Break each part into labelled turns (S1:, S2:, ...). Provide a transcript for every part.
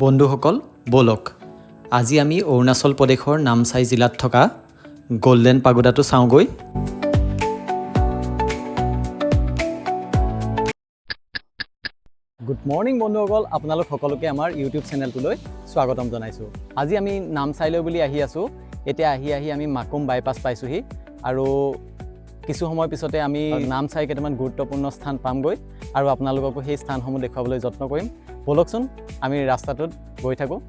S1: বন্ধুসকল ব'লক আজি আমি অৰুণাচল প্ৰদেশৰ নামচাই জিলাত থকা গোল্ডেন পাগোডাটো চাওঁগৈ। গুড মৰ্নিং বন্ধুসকল, আপোনালোক সকলোকে আমাৰ ইউটিউব চেনেলটোলৈ স্বাগতম জনাইছোঁ। আজি আমি নামচাইলৈ বুলি আহি আছোঁ। এতিয়া আহি আমি মাকুম বাইপাছ পাইছোঁহি আৰু কিছু সময় পিছতে আমি নামচাই কেইটামান গুৰুত্বপূৰ্ণ স্থান পামগৈ আৰু আপোনালোককো সেই স্থানসমূহ দেখুৱাবলৈ যত্ন কৰিম। ব'লকচোন আমি ৰাস্তাটোত গৈ থাকোঁ।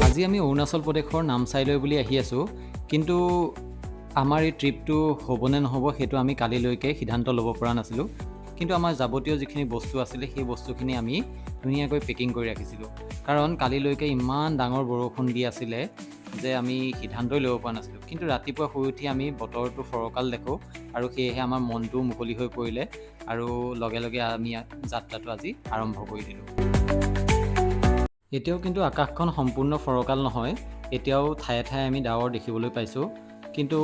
S1: আজি আমি অৰুণাচল প্ৰদেশৰ নামচাইলৈ বুলি আহি আছোঁ, কিন্তু আমাৰ এই ট্ৰিপটো হ'বনে নহ'ব সেইটো আমি কালিলৈকে সিদ্ধান্ত ল'ব পৰা নাছিলোঁ। কিন্তু আমাৰ যাৱতীয় যিখিনি বস্তু আছিলে সেই বস্তুখিনি আমি ধুনীয়াকৈ পেকিং কৰি ৰাখিছিলোঁ, কাৰণ কালিলৈকে ইমান ডাঙৰ বৰষুণ দি আছিলে যে আমি সিদ্ধান্তই ল'ব পৰা নাছিলোঁ। কিন্তু ৰাতিপুৱা শুই উঠি আমি বতৰটো ফৰকাল দেখোঁ আৰু সেয়েহে আমাৰ মনটো মুকলি হৈ পৰিলে আৰু লগে লগে আমি যাত্ৰাটো আজি আৰম্ভ কৰি দিলোঁ। এতিয়াও কিন্তু আকাশখন সম্পূৰ্ণ ফৰকাল নহয়, এতিয়াও ঠায়ে ঠায়ে আমি ডাৱৰ দেখিবলৈ পাইছোঁ। কিন্তু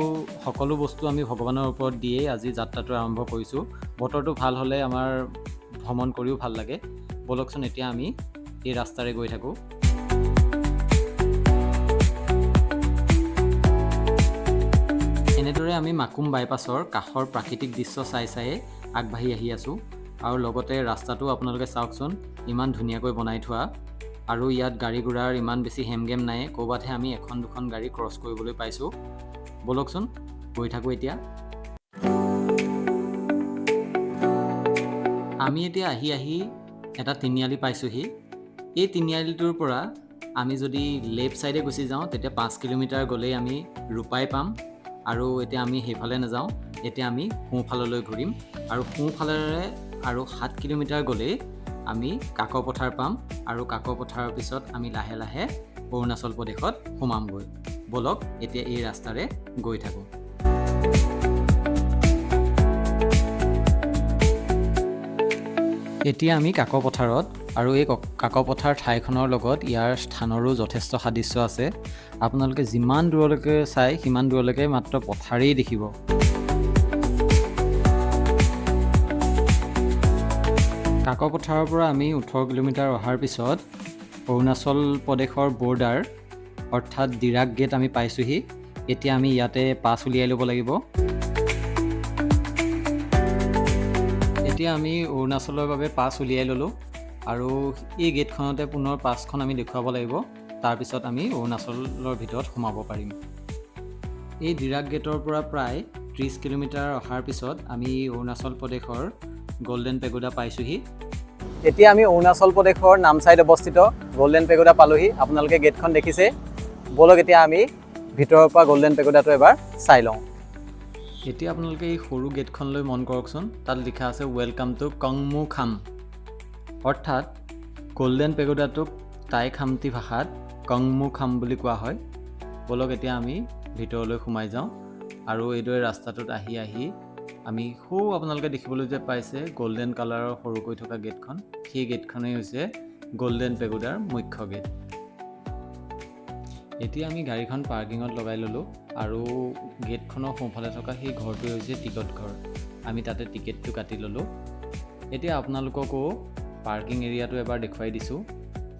S1: সকলো বস্তু আমি ভগৱানৰ ওপৰত দিয়েই আজি যাত্ৰাটো আৰম্ভ কৰিছোঁ। বতৰটো ভাল হ'লে আমাৰ ভ্ৰমণ কৰিও ভাল লাগে। ব'লকচোন এতিয়া আমি এই ৰাস্তাৰে গৈ থাকোঁ। এনেদৰে আমি মাকুম বাইপাছৰ কাষৰ প্ৰাকৃতিক দৃশ্য চাই আগবাঢ়ি আহি আছোঁ আৰু লগতে ৰাস্তাটো আপোনালোকে চাওকচোন, ইমান ধুনীয়াকৈ বনাই থোৱা আৰু ইয়াত গাড়ী ঘোঁৰাৰ ইমান বেছি হেমগেম নাই। ক'ৰবাতহে আমি এখন দুখন গাড়ী ক্ৰছ কৰিবলৈ পাইছোঁ। ব'লকচোন গৈ থাকোঁ এতিয়া। আমি এতিয়া আহি এটা তিনিআলি পাইছোঁহি। এই তিনিআলিটোৰ পৰা আমি যদি লেফ্ট ছাইডে গুচি যাওঁ তেতিয়া 5 কিলোমিটাৰ গ'লেই আমি ৰূপাই পাম। আৰু এতিয়া আমি সেইফালে নাযাওঁ, এতিয়া আমি সোঁফাললৈ ঘূৰিম আৰু সোঁফালেৰে আৰু 7 কিলোমিটাৰ গ'লেই আমি কাকপথাৰ পাম আৰু কাকপথাৰৰ পিছত আমি লাহে লাহে অৰুণাচল প্ৰদেশত সোমামগৈ। ব'লক এতিয়া এই ৰাস্তাৰে গৈ থাকোঁ। এতিয়া আমি কাকপথাৰত আৰু এই কাকপথাৰ ঠাইখনৰ লগত ইয়াৰ স্থানৰো যথেষ্ট সাদৃশ্য আছে। আপোনালোকে যিমান দূৰলৈকে চাই সিমান দূৰলৈকে মাত্ৰ পথাৰেই দেখিব। কাকপথাৰৰ পৰা আমি 18 কিলোমিটাৰ অহাৰ পিছত অৰুণাচল প্ৰদেশৰ বৰ্ডাৰ অৰ্থাৎ ডিৰাগ গেট আমি পাইছোঁহি। এতিয়া আমি ইয়াতে পাছ উলিয়াই ল'ব লাগিব। এতিয়া আমি অৰুণাচলৰ বাবে পাছ উলিয়াই ল'লোঁ আৰু এই গেটখনতে পুনৰ পাছখন আমি দেখুৱাব লাগিব। তাৰপিছত আমি অৰুণাচলৰ ভিতৰত সোমাব পাৰিম। এই ডিৰাগ গেটৰ পৰা প্ৰায় 30 কিলোমিটাৰ অহাৰ পিছত আমি অৰুণাচল প্ৰদেশৰ গোল্ডেন পেগোডা পাইছোঁহি। এতিয়া আমি অৰুণাচল প্ৰদেশৰ নামচাইত অৱস্থিত গোল্ডেন পেগোডা পালোহি। আপোনালোকে গেটখন দেখিছে। ব'লক এতিয়া আমি ভিতৰৰ পৰা গোল্ডেন পেগোডাটো এবাৰ চাই লওঁ। এতিয়া আপোনালোকে এই সৰু গেটখনলৈ মন কৰকচোন, তাত লিখা আছে ৱেলকাম টু কংমু খাম, অৰ্থাৎ গোল্ডেন পেগোডাটোক টাই খামতি ভাষাত কংমু খাম বুলি কোৱা হয়। ব'লক এতিয়া আমি ভিতৰলৈ সোমাই যাওঁ আৰু এইদৰে ৰাস্তাটোত আহি আমি আপোনালোকে দেখিবলৈ যে পাইছে গোল্ডেন কালাৰৰ সৰুকৈ থকা গেটখন, সেই গেটখনেই হৈছে গোল্ডেন পেগোডাৰ মুখ্য গেট। এতিয়া আমি গাড়ীখন পাৰ্কিঙত লগাই ল'লোঁ আৰু গেটখনৰ সোঁফালে থকা সেই ঘৰটোৱে হৈছে টিকট ঘৰ। আমি তাতে টিকেটটো কাটি ল'লোঁ। এতিয়া আপোনালোককো পাৰ্কিং এৰিয়াটো এবাৰ দেখুৱাই দিছোঁ।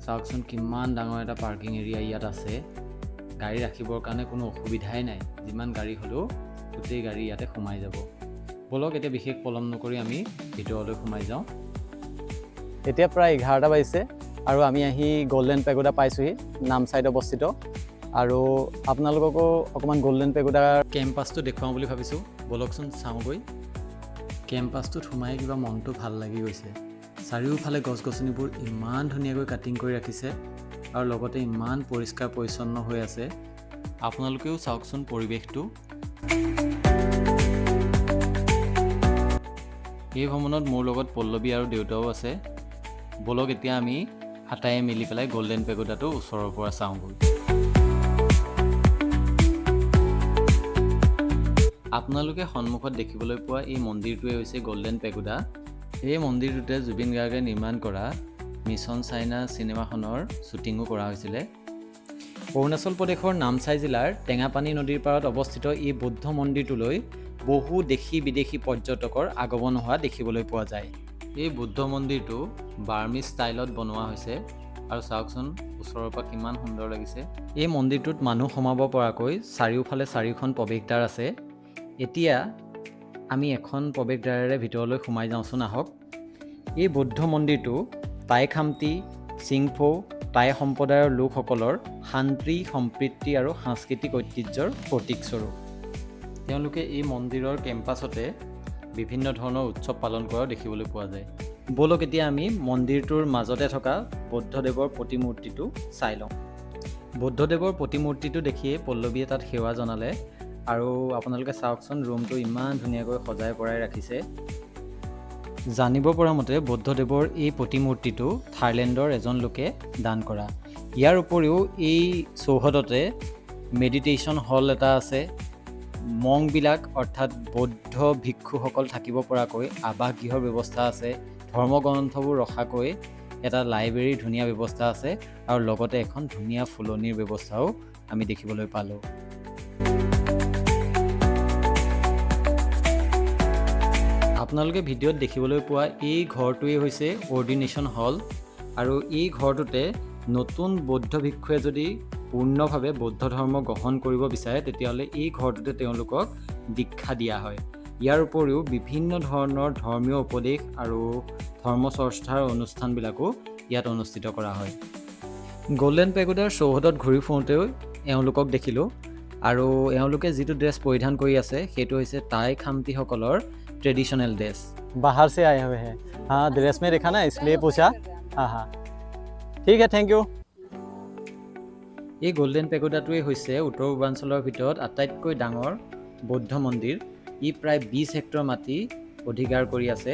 S1: চাওকচোন কিমান ডাঙৰ এটা পাৰ্কিং এৰিয়া ইয়াত আছে। গাড়ী ৰাখিবৰ কাৰণে কোনো অসুবিধাই নাই, যিমান গাড়ী হ'লেও গোটেই গাড়ী ইয়াতে সোমাই যাব। ব'লক এতিয়া বিশেষ পলম নকৰি আমি ভিতৰলৈ সোমাই যাওঁ। এতিয়া প্ৰায় 11টা বাজিছে আৰু আমি আহি গোল্ডেন পেগোডা পাইছোঁহি, নামচাইত অৱস্থিত। আৰু আপোনালোককো অকণমান গোল্ডেন পেগোডাৰ কেম্পাছটো দেখুৱাওঁ বুলি ভাবিছোঁ। ব'লকচোন চাওঁগৈ। কেম্পাছটোত সোমাই কিবা মনটো ভাল লাগি গৈছে। চাৰিওফালে গছ গছনিবোৰ ইমান ধুনীয়াকৈ কাটিং কৰি ৰাখিছে আৰু লগতে ইমান পৰিষ্কাৰ পৰিচ্ছন্ন হৈ আছে। আপোনালোকেও চাওকচোন পৰিৱেশটো। এই ভ্ৰমণত মোৰ লগত পল্লৱী আৰু দেউতাও আছে। ব'লক এতিয়া আমি আটায়ে মিলি পেলাই গোল্ডেন পেগোডাটো ওচৰৰ পৰা চাওঁগৈ। আপোনালোকে সন্মুখত দেখিবলৈ পোৱা এই মন্দিৰটোৱে হৈছে গোল্ডেন পেগোডা। এই মন্দিৰটোতে জুবিন গাৰ্গে নিৰ্মাণ কৰা মিছন চাইনা চিনেমাখনৰ শ্বুটিঙো কৰা হৈছিলে। অৰুণাচল প্ৰদেশৰ নামচাই জিলাৰ টেঙাপানী নদীৰ পাৰত অৱস্থিত এই বৌদ্ধ মন্দিৰটোলৈ বহু দেশী বিদেশী পৰ্যটকৰ আগমন হোৱা দেখিবলৈ পোৱা যায়। এই বুদ্ধ মন্দিৰটো বাৰ্মিজ ষ্টাইলত বনোৱা হৈছে আৰু চাওকচোন ওচৰৰ পৰা কিমান সুন্দৰ লাগিছে। এই মন্দিৰটোত মানুহ সোমাব পৰাকৈ চাৰিওফালে 4খন প্ৰৱেশদ্বাৰ আছে। এতিয়া আমি এখন প্ৰৱেশদ্বাৰেৰে ভিতৰলৈ সোমাই যাওঁচোন আহক। এই বুদ্ধ মন্দিৰটো টাই খামতি, চিংফৌ, টাই সম্প্ৰদায়ৰ লোকসকলৰ শান্তি, সম্প্ৰীতি আৰু সাংস্কৃতিক ঐতিহ্যৰ প্ৰতীকস্বৰূপ। তেওঁলোকে এই মন্দিৰৰ কেম্পাছতে বিভিন্ন ধৰণৰ উৎসৱ পালন কৰাও দেখিবলৈ পোৱা যায়। ব'লক এতিয়া আমি মন্দিৰটোৰ মাজতে থকা বুদ্ধদেৱৰ প্ৰতিমূৰ্তিটো চাই লওঁ। বুদ্ধদেৱৰ প্ৰতিমূৰ্তিটো দেখিয়ে পল্লৱীয়ে তাত সেৱা জনালে আৰু আপোনালোকে চাওকচোন ৰুমটো ইমান ধুনীয়াকৈ সজাই পৰাই ৰাখিছে। জানিব পৰা মতে বুদ্ধদেৱৰ এই প্ৰতিমূৰ্তিটো থাইলেণ্ডৰ এজন লোকে দান কৰা। ইয়াৰ উপৰিও এই চৌহদতে মেডিটেশ্যন হল এটা আছে। মংবিলাক অৰ্থাৎ বৌদ্ধ ভিক্ষুসকল থাকিব পৰাকৈ আৱাসগৃহৰ ব্যৱস্থা আছে। ধৰ্মগ্ৰন্থবোৰ ৰখাকৈ এটা লাইব্ৰেৰীৰ ধুনীয়া ব্যৱস্থা আছে আৰু লগতে এখন ধুনীয়া ফুলনিৰ ব্যৱস্থাও আমি দেখিবলৈ পালোঁ। আপোনালোকে ভিডিঅ'ত দেখিবলৈ পোৱা এই ঘৰটোৱেই হৈছে অৰ্ডিনেশ্যন হল আৰু এই ঘৰটোতে নতুন বৌদ্ধ ভিক্ষুৱে যদি পূৰ্ণভাৱে বৌদ্ধ ধৰ্ম গ্ৰহণ কৰিব বিচাৰে তেতিয়াহ'লে এই ঘৰটোতে তেওঁলোকক দীক্ষা দিয়া হয়। ইয়াৰ উপৰিও বিভিন্ন ধৰণৰ ধৰ্মীয় উপদেশ আৰু ধৰ্মচৰ্চাৰ অনুষ্ঠানবিলাকো ইয়াত অনুষ্ঠিত কৰা হয়। গল্ডেন পেগোডাৰ চৌহদত ঘূৰি ফুৰোঁতেও এওঁলোকক দেখিলোঁ আৰু এওঁলোকে যিটো ড্ৰেছ পৰিধান কৰি আছে সেইটো হৈছে টাই খামতিসকলৰ ट्रेडिशनल ड्रेस।
S2: बाहर से आए हुए हैं। हाँ, ड्रेस में देखा ना इसलिए पूछा। हाँ हाँ ठीक है, थैंक यू।
S1: এই গোল্ডেন পেগোডাটোৱে হৈছে উত্তৰ পূৰ্বাঞ্চলৰ ভিতৰত আটাইতকৈ ডাঙৰ বৌদ্ধ মন্দিৰ। ই প্ৰায় 20 হেক্টৰ মাটি অধিকাৰ কৰি আছে।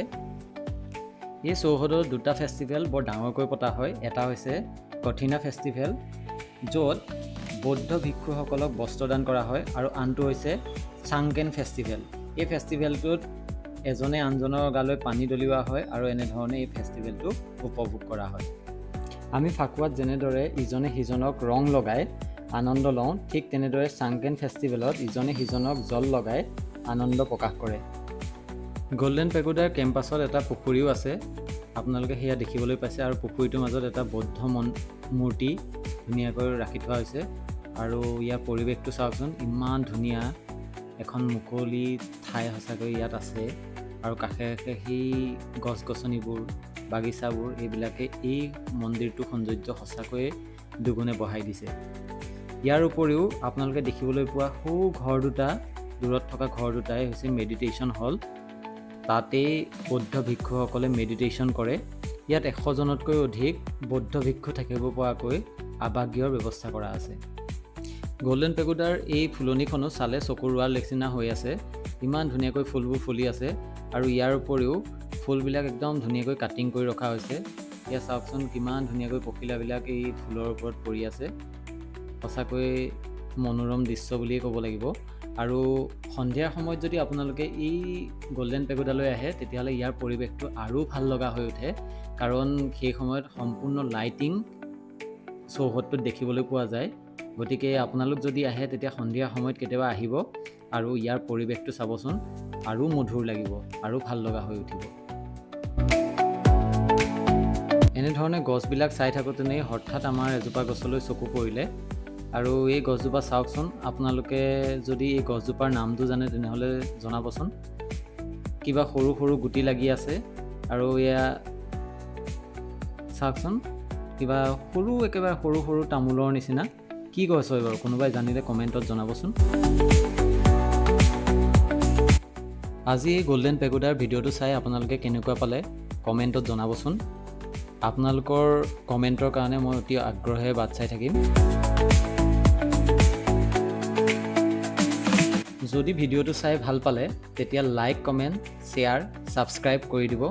S1: এই চৌহদত দুটা ফেষ্টিভেল বৰ ডাঙৰকৈ পতা হয়। এটা হৈছে কঠিনা ফেষ্টিভেল য'ত বৌদ্ধ ভিক্ষুসকলক বস্ত্ৰদান কৰা হয় আৰু আনটো হৈছে চাংকেন ফেষ্টিভেল। এই ফেষ্টিভেলটোত এজনে আনজনৰ গালৈ পানী দলিওৱা হয় আৰু এনেধৰণে এই ফেষ্টিভেলটো উপভোগ কৰা হয়। আমি ফাকুৱাত যেনেদৰে ইজনে সিজনক ৰং লগাই আনন্দ লওঁ, ঠিক তেনেদৰে চাংকেন ফেষ্টিভেলত ইজনে সিজনক জল লগাই আনন্দ প্ৰকাশ কৰে। গল্ডেন পেগোডাৰ কেম্পাছত এটা পুখুৰীও আছে, আপোনালোকে সেয়া দেখিবলৈ পাইছে আৰু পুখুৰীটোৰ মাজত এটা বৌদ্ধ মূৰ্তি ধুনীয়াকৈ ৰাখি থোৱা হৈছে আৰু ইয়াৰ পৰিৱেশটো চাওকচোন ইমান ধুনীয়া। এখন মুকলি ঠাই সঁচাকৈ ইয়াত আছে আৰু কাষে কাষে সেই গছ গছনিবোৰ, বাগিচাবোৰ এইবিলাকে এই মন্দিৰটোৰ সৌন্দৰ্য সঁচাকৈয়ে দুগুণে বঢ়াই দিছে। ইয়াৰ উপৰিও আপোনালোকে দেখিবলৈ পোৱা সৌ ঘৰ দুটা, দূৰত থকা ঘৰ দুটাই হৈছে মেডিটেশ্যন হল। তাতেই বৌদ্ধ ভিক্ষুসকলে মেডিটেশ্যন কৰে। ইয়াত 100জনতকৈ অধিক বৌদ্ধ ভিক্ষু থাকিব পৰাকৈ আৱাসগৃহৰ ব্যৱস্থা কৰা আছে। গল্ডেন পেগোডাৰ এই ফুলনিখনো চালে চকুৰ ৰোৱাৰ নিচিনা হৈ আছে। ইমান ধুনীয়াকৈ ফুলবোৰ ফুলি আছে আৰু ইয়াৰ উপৰিও ফুলবিলাক একদম ধুনীয়াকৈ কাটিং কৰি ৰখা হৈছে। ইয়াত চাওকচোন কিমান ধুনীয়াকৈ পখিলাবিলাক এই ফুলৰ ওপৰত পৰি আছে। সঁচাকৈ মনোৰম দৃশ্য বুলিয়েই ক'ব লাগিব। আৰু সন্ধিয়াৰ সময়ত যদি আপোনালোকে এই গল্ডেন পেগোডালৈ আহে তেতিয়াহ'লে ইয়াৰ পৰিৱেশটো আৰু ভাল লগা হৈ উঠে, কাৰণ সেই সময়ত সম্পূৰ্ণ লাইটিং চৌহদটোত দেখিবলৈ পোৱা যায়। গতিকে আপোনালোক যদি আহে তেতিয়া সন্ধিয়া সময়ত কেতিয়াবা আহিব আৰু ইয়াৰ পৰিৱেশটো চাবচোন, আৰু মধুৰ লাগিব আৰু ভাল লগা হৈ উঠিব। এনেধৰণে গছবিলাক চাই থাকোঁতেনেই হঠাৎ আমাৰ এজোপা গছলৈ চকু পৰিলে আৰু এই গছজোপা চাওকচোন। আপোনালোকে যদি এই গছজোপাৰ নামটো জানে তেনেহ'লে জনাবচোন। কিবা সৰু সৰু গুটি লাগি আছে আৰু এয়া চাওকচোন কিবা সৰু, একেবাৰে সৰু সৰু তামোলৰ নিচিনা। কি গছ হয় বাৰু, কোনোবাই জানিলে কমেণ্টত জনাবচোন। আজি এই গল্ডেন পেগোডাৰ ভিডিঅ'টো চাই আপোনালোকে কেনেকুৱা পালে কমেণ্টত জনাবচোন। আপোনালোকৰ কমেণ্টৰ কাৰণে মই অতি আগ্ৰহেৰে বাট চাই থাকিম। যদি ভিডিঅ'টো চাই ভাল পালে তেতিয়া লাইক, কমেণ্ট, শ্বেয়াৰ, ছাবস্ক্ৰাইব কৰি দিব।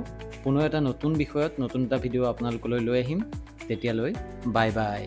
S1: পুনৰ এটা নতুন বিষয়ত নতুন এটা ভিডিঅ' আপোনালোকলৈ লৈ আহিম। তেতিয়ালৈ বাই বাই।